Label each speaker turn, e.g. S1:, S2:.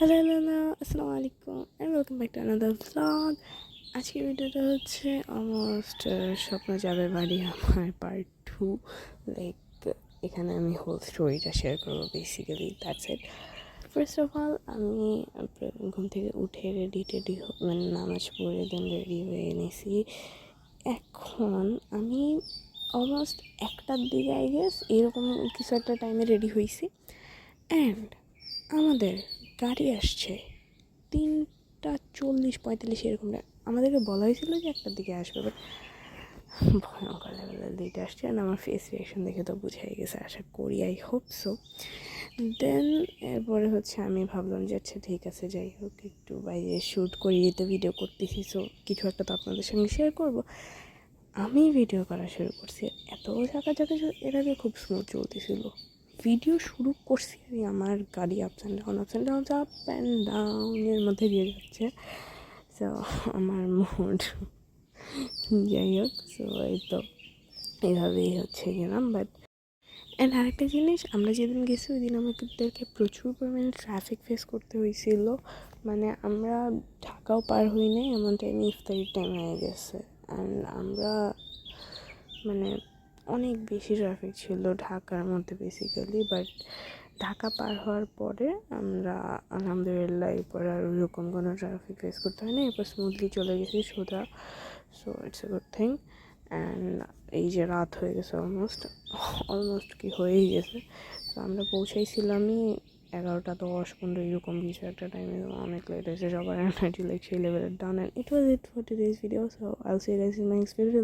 S1: Hello, আসসালামু আলাইকুম and welcome back to another vlog. আজকের ভিডিওটা হচ্ছে অলমোস্ট স্বপ্ন যাবে বাড়ি আমার পার্ট 2। লাইক এখানে আমি হোল স্টোরিটা শেয়ার করবো, basically that's it. First of all আমি ঘুম থেকে উঠে রেডি মানে নামাজ পড়ে দেন রেডি হয়ে এনেছি। এখন আমি অলমোস্ট 1টার দিকে আই গেস এরকম কিছু একটা টাইমে রেডি হয়েছি। অ্যান্ড আমাদের গাড়ি আসছে 3:40-45 এরকম। আমাদেরকে বলা হয়েছিল যে 1টার দিকে আসবে, বাট ভয়ঙ্কর লেভেলের লেট আসছে। অ্যান্ড আমার ফেস রিয়াকশন দেখে তো বুঝাই গেছে, আশা করি, আই হোপ সো। দেন এরপরে হচ্ছে আমি ভাবলাম যে আচ্ছা ঠিক আছে, যাই হোক একটু বাইরে শ্যুট করি, তো ভিডিও করতেছি, সো কিছু একটা তো আপনাদের সঙ্গে শেয়ার করব। আমি ভিডিও করা শুরু করছি, এত ঝাঁকাঝাঁকি এর আগে খুব স্মুথ চলতেছিল। ভিডিও শুরু করছি আমি, আমার গাড়ি আপস অ্যান্ড ডাউনের মধ্যে দিয়ে যাচ্ছে। সো আমার মুড, যাই হোক, সো এই তো এইভাবেই হচ্ছে গেলাম। বাট অ্যান্ড আরেকটা জিনিস, আমরা যেদিন গেছি ওই দিন আমাদেরকে প্রচুর পরিমাণে ট্রাফিক ফেস করতে হয়েছিল। মানে আমরা ঢাকাও পার হই নাই, এমন টাইমে ইফতারির টাইম হয়ে গেছে। অ্যান্ড আমরা মানে অনেক বেশি ট্রাফিক ছিল ঢাকার মধ্যে বেসিক্যালি। বাট ঢাকা পার হওয়ার পরে আমরা আলহামদুলিল্লাহ এরপর আর ওইরকম কোনো ট্রাফিক ফেস করতে হয় না, এরপর স্মুথলি চলে গেছি সোজা। So it's a good thing. And এই যে রাত হয়ে গেছে, অলমোস্ট কি হয়েই গেছে। তো আমরা পৌঁছাইছিলামই 11:10-15 এরকম কিছু একটা টাইমে। অনেক লেট হয়েছে, সবার এনার্জি লাইক সেই লেভেলের down. And it was it for today's video. So I'll see you guys in my next video.